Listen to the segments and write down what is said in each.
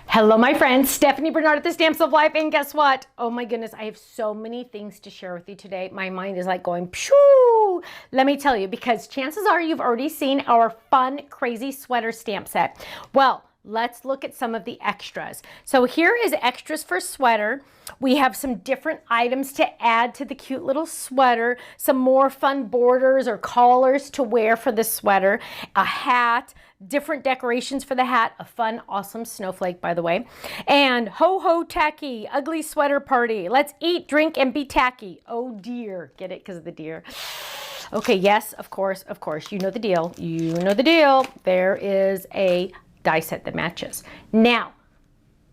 Hello, my friends. Stephanie Bernard at the Stamps of Life. And guess what? Oh my goodness, I have so many things to share with you today. My mind is like going, pshoo. Let me tell you, because chances are you've already seen our fun, crazy sweater stamp set. Well, let's look at some of the extras. So here is extras for sweater. We have some different items to add to the cute little sweater, some more fun borders or collars to wear for the sweater, a hat, different decorations for the hat, a fun, awesome snowflake, by the way, and ho ho tacky, ugly sweater party. Let's eat, drink, and be tacky. Oh dear. Get it because of the deer. Okay, yes, of course, you know the deal. You know the deal. There is a die set that matches. Now,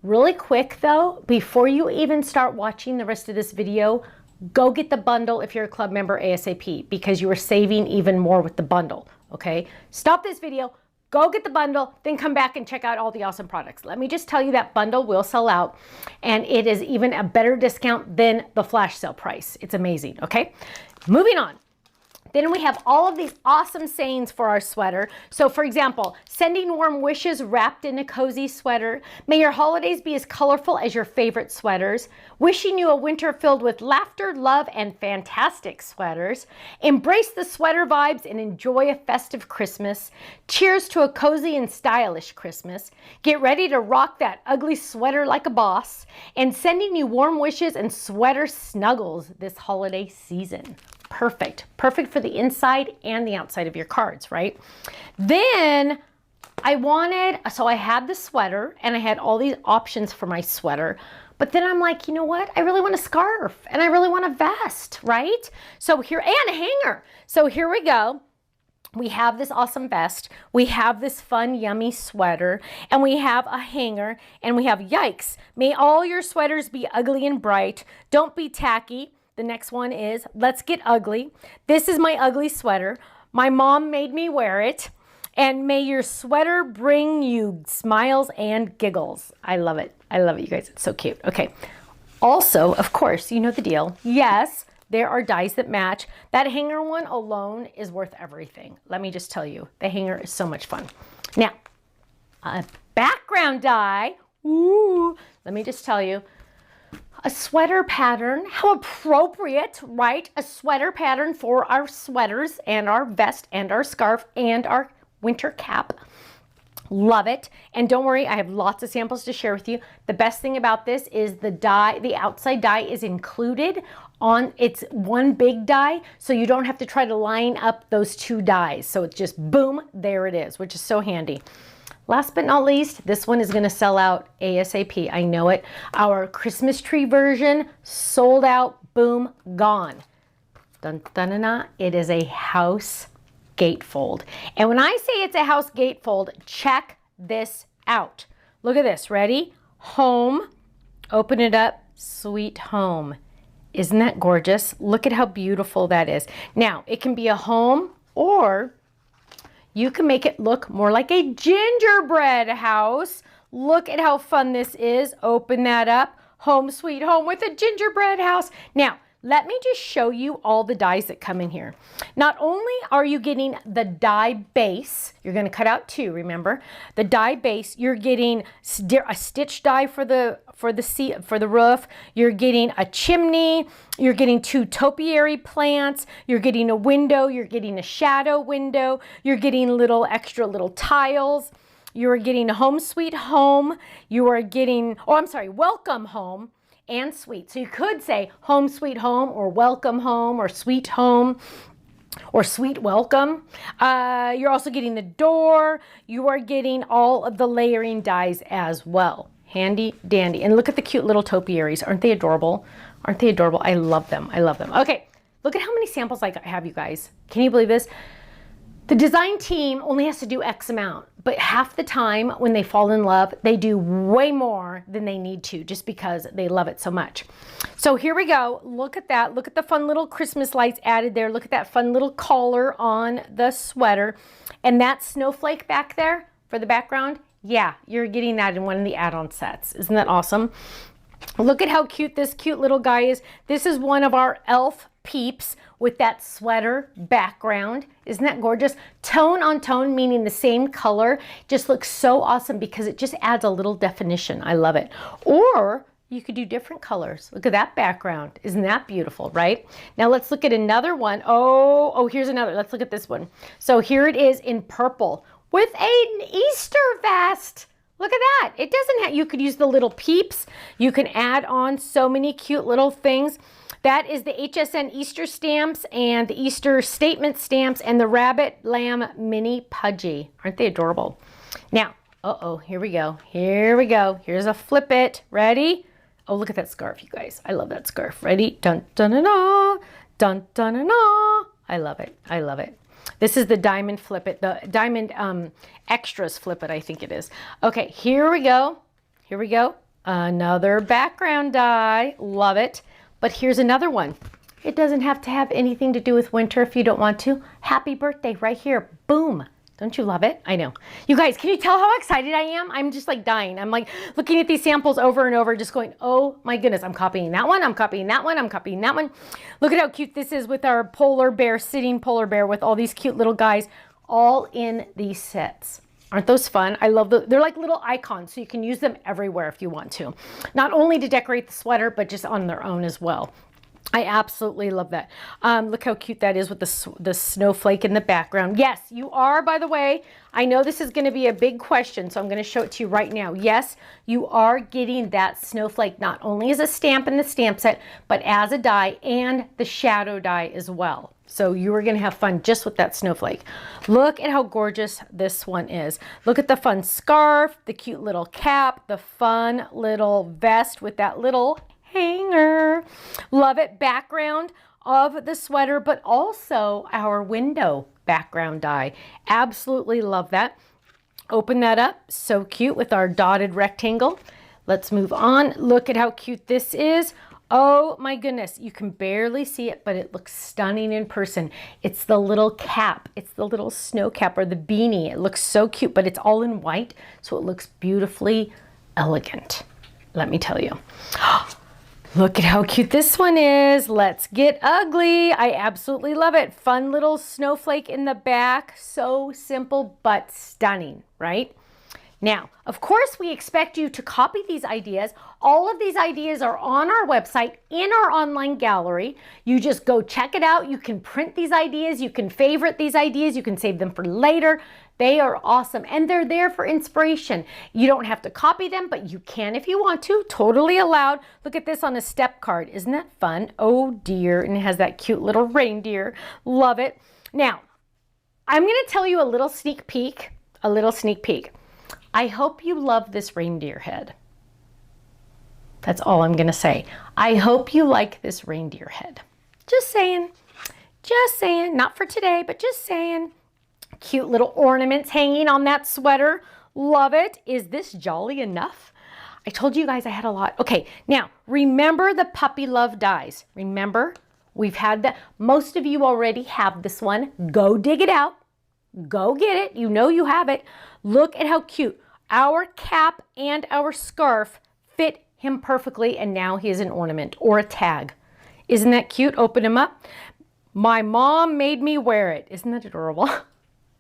really quick though, before you even start watching the rest of this video, go get the bundle if you're a club member ASAP, because you are saving even more with the bundle, okay? Stop this video, go get the bundle, then come back and check out all the awesome products. Let me just tell you that bundle will sell out, and it is even a better discount than the flash sale price. It's amazing, okay? Moving on. Then we have all of these awesome sayings for our sweater. So for example, sending warm wishes wrapped in a cozy sweater. May your holidays be as colorful as your favorite sweaters. Wishing you a winter filled with laughter, love, and fantastic sweaters. Embrace the sweater vibes and enjoy a festive Christmas. Cheers to a cozy and stylish Christmas. Get ready to rock that ugly sweater like a boss. And sending you warm wishes and sweater snuggles this holiday season. Perfect. Perfect for the inside and the outside of your cards, right? Then so I had the sweater and I had all these options for my sweater, but then I'm like, you know what? I really want a scarf and I really want a vest, right? So here, and a hanger. So here we go. We have this awesome vest, we have this fun, yummy sweater, and we have a hanger, and we have yikes. May all your sweaters be ugly and bright. Don't be tacky. The next one is, let's get ugly. This is my ugly sweater. My mom made me wear it. And may your sweater bring you smiles and giggles. I love it. I love it, you guys. It's so cute. Okay. Also, of course, you know the deal. Yes, there are dies that match. That hanger one alone is worth everything. Let me just tell you, the hanger is so much fun. Now, a background die. Ooh, let me just tell you. A sweater pattern, how appropriate, right? A sweater pattern for our sweaters and our vest and our scarf and our winter cap. Love it. And don't worry, I have lots of samples to share with you. The best thing about this is the die, the outside die is included on, it's one big die, so you don't have to try to line up those two dies. So it's just boom, there it is, which is so handy. Last but not least, this one is going to sell out ASAP. I know it. Our Christmas tree version sold out, boom, gone. Dun, dun, dun, dun. It is a house gatefold. And when I say it's a house gatefold, check this out. Look at this. Ready? Home. Open it up. Sweet home. Isn't that gorgeous? Look at how beautiful that is. Now, it can be a home, or you can make it look more like a gingerbread house. Look at how fun this is. Open that up. Home sweet home with a gingerbread house. Now, let me just show you all the dies that come in here. Not only are you getting the die base, you're going to cut out two, remember? The die base, you're getting a stitch die for the roof, you're getting a chimney, you're getting two topiary plants, you're getting a window, you're getting a shadow window, you're getting extra little tiles, you're getting a home sweet home, you are getting, welcome home and sweet. So you could say home sweet home, or welcome home, or sweet home, or sweet welcome. You're also getting the door. You are getting all of the layering dies as well. Handy dandy. And look at the cute little topiaries. Aren't they adorable? Aren't they adorable? I love them. I love them. Okay, look at how many samples I have, you guys. Can you believe this? The design team only has to do X amount, but half the time when they fall in love, they do way more than they need to, just because they love it so much. So here we go. Look at that. Look at the fun little Christmas lights added there. Look at that fun little collar on the sweater. And that snowflake back there for the background, yeah, you're getting that in one of the add-on sets. Isn't that awesome? Look at how cute this cute little guy is. This is one of our elf peeps with that sweater background. Isn't that gorgeous? Tone on tone, meaning the same color, just looks so awesome because it just adds a little definition. I love it. Or you could do different colors. Look at that background. Isn't that beautiful, right? Now let's look at another one. Oh, here's another. Let's look at this one. So here it is in purple with an Easter vest. Look at that. It doesn't have, you could use the little peeps. You can add on so many cute little things. That is the HSN Easter stamps and the Easter statement stamps and the Rabbit Lamb Mini Pudgy. Aren't they adorable? Now, here we go. Here we go. Here's a flip it. Ready? Oh, look at that scarf, you guys. I love that scarf. Ready? Dun, dun, dun, dun, dun, dun, dun, dun. I love it. I love it. This is the diamond flip it, the diamond extras flip it, I think it is. Okay, here we go. Here we go. Another background die. Love it. But here's another one. It doesn't have to have anything to do with winter if you don't want to. Happy birthday right here. Boom. Don't you love it? I know. You guys, can you tell how excited I am? I'm just like dying. I'm like looking at these samples over and over, just going, oh my goodness, I'm copying that one. I'm copying that one. I'm copying that one. Look at how cute this is with our polar bear, sitting polar bear with all these cute little guys all in these sets. Aren't those fun? I love they're like little icons, so you can use them everywhere if you want to. Not only to decorate the sweater, but just on their own as well. I absolutely love that. Look how cute that is with the snowflake in the background. Yes, you are, by the way, I know this is going to be a big question, so I'm going to show it to you right now. Yes, you are getting that snowflake not only as a stamp in the stamp set, but as a die and the shadow die as well. So you are going to have fun just with that snowflake. Look at how gorgeous this one is. Look at the fun scarf, the cute little cap, the fun little vest with that little hanger. Love it. Background of the sweater, but also our window background die. Absolutely love that. Open that up. So cute with our dotted rectangle. Let's move on. Look at how cute this is. Oh my goodness, you can barely see it, but it looks stunning in person. It's the little cap. It's the little snow cap or the beanie. It looks so cute, but it's all in white, so it looks beautifully elegant. Let me tell you. Look at how cute this one is. Let's get ugly. I absolutely love it. Fun little snowflake in the back. So simple, but stunning, right? Now, of course, we expect you to copy these ideas. All of these ideas are on our website in our online gallery. You just go check it out. You can print these ideas. You can favorite these ideas. You can save them for later. They are awesome, and they're there for inspiration. You don't have to copy them, but you can if you want to. Totally allowed. Look at this on a step card. Isn't that fun? Oh dear, and it has that cute little reindeer. Love it. Now, I'm going to tell you a little sneak peek. I hope you love this reindeer head. That's all I'm going to say. I hope you like this reindeer head. Just saying. Just saying. Not for today, but just saying. Cute little ornaments hanging on that sweater. Love it. Is this jolly enough? I told you guys I had a lot. Okay, now remember the puppy love dies. Remember, we've had that. Most of you already have this one. Go dig it out. Go get it. You know you have it. Look at how cute. Our cap and our scarf fit him perfectly, and now he is an ornament or a tag. Isn't that cute? Open him up. My mom made me wear it. Isn't that adorable?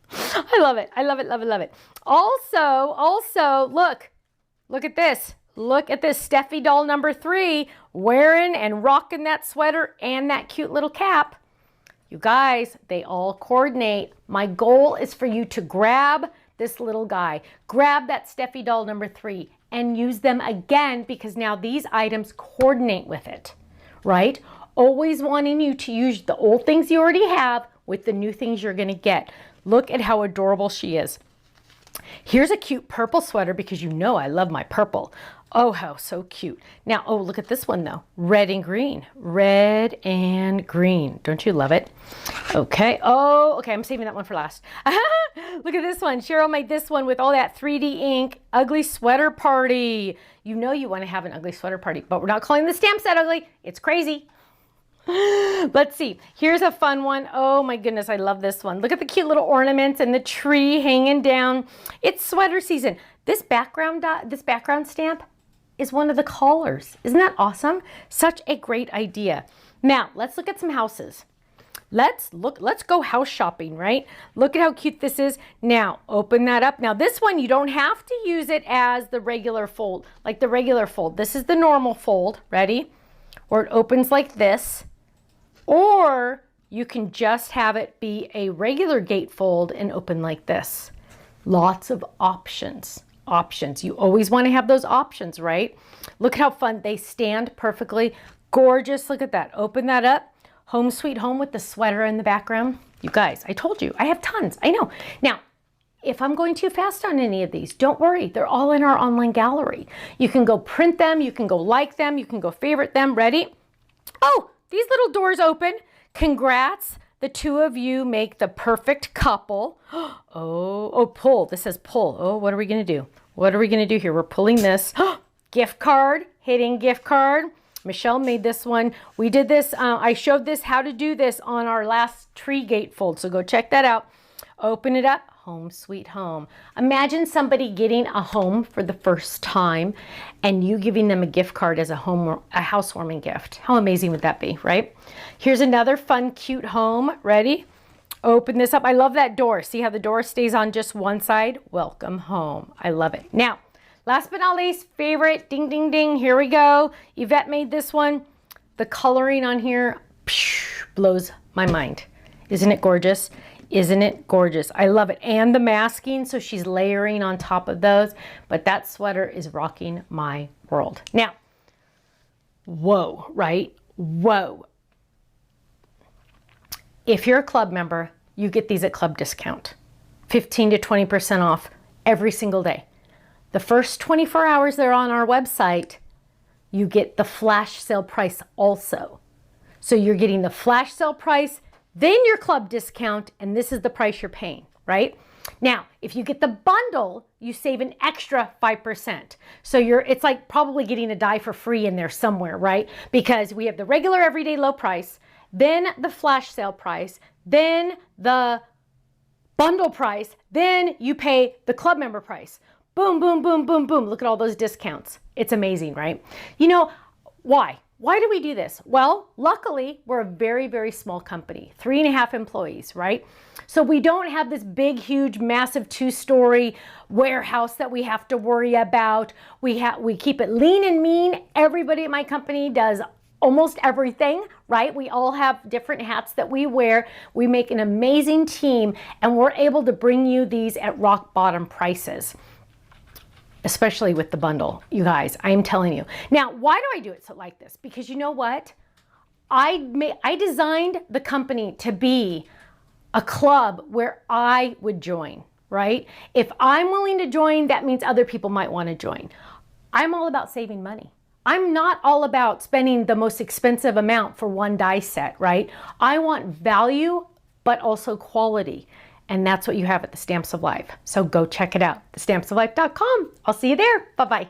I love it. I love it, love it, love it. Also, look at this. Look at this Steffi doll number 3 wearing and rocking that sweater and that cute little cap. You guys, they all coordinate. My goal is for you to grab this little guy, grab that Steffi doll number 3 and use them again because now these items coordinate with it, right? Always wanting you to use the old things you already have with the new things you're going to get. Look at how adorable she is. Here's a cute purple sweater because you know I love my purple. Oh, how so cute. Now, oh, look at this one though. Red and green. Red and green. Don't you love it? Okay. Oh, okay. I'm saving that one for last. Look at this one. Cheryl made this one with all that 3D ink. Ugly sweater party. You know you want to have an ugly sweater party, but we're not calling the stamp set ugly. It's crazy. Let's see. Here's a fun one. Oh my goodness, I love this one. Look at the cute little ornaments and the tree hanging down. It's sweater season. This background stamp is one of the callers. Isn't that awesome? Such a great idea. Now, let's look at some houses. Let's go house shopping, right? Look at how cute this is. Now, open that up. Now, this one, you don't have to use it as the regular fold, like the regular fold. This is the normal fold, ready? Or it opens like this. Or you can just have it be a regular gatefold and open like this. Lots of options. You always want to have those options, right? Look at how fun. They stand perfectly. Gorgeous. Look at that. Open that up. Home sweet home with the sweater in the background. You guys, I told you, I have tons. I know. Now, if I'm going too fast on any of these, don't worry. They're all in our online gallery. You can go print them. You can go like them. You can go favorite them. Ready? Oh, these little doors open. Congrats. The two of you make the perfect couple. Oh, pull. This says pull. Oh, what are we going to do? What are we going to do here? We're pulling this. Gift card. Hitting gift card. Michelle made this one. We did this. I showed this how to do this on our last tree gatefold. So go check that out. Open it up. Home sweet home. Imagine somebody getting a home for the first time and you giving them a gift card as a housewarming gift. How amazing would that be, right? Here's another fun, cute home. Ready? Open this up. I love that door. See how the door stays on just one side? Welcome home. I love it. Now, last but not least, favorite, ding, ding, ding. Here we go. Yvette made this one. The coloring on here blows my mind. Isn't it gorgeous? Isn't it gorgeous? I love it. And the masking, so she's layering on top of those. But that sweater is rocking my world. Now, whoa, right? Whoa. If you're a club member, you get these at club discount. 15 to 20% off every single day. The first 24 hours they're on our website, you get the flash sale price also. So you're getting the flash sale price, then your club discount, and this is the price you're paying, right? Now, if you get the bundle, you save an extra 5%. So it's like probably getting a die for free in there somewhere, right? Because we have the regular everyday low price, then the flash sale price, then the bundle price, then you pay the club member price. Boom, boom, boom, boom, boom. Look at all those discounts. It's amazing, right? You know, why? Why do we do this? Well, luckily, we're a very, very small company, 3.5 employees, right? So we don't have this big, huge, massive 2-story warehouse that we have to worry about. We keep it lean and mean. Everybody at my company does almost everything, right? We all have different hats that we wear. We make an amazing team, and we're able to bring you these at rock bottom prices. Especially with the bundle, you guys, I am telling you. Now, why do I do it like this? Because you know what? I designed the company to be a club where I would join, right? If I'm willing to join, that means other people might want to join. I'm all about saving money. I'm not all about spending the most expensive amount for one die set, right? I want value, but also quality. And that's what you have at the Stamps of Life. So go check it out, thestampsoflife.com. I'll see you there. Bye-bye.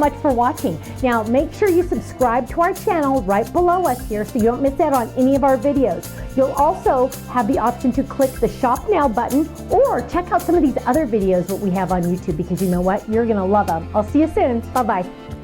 much for watching. Now, make sure you subscribe to our channel right below us here so you don't miss out on any of our videos. You'll also have the option to click the Shop Now button or check out some of these other videos that we have on YouTube, because you know what? You're going to love them. I'll see you soon. Bye-bye.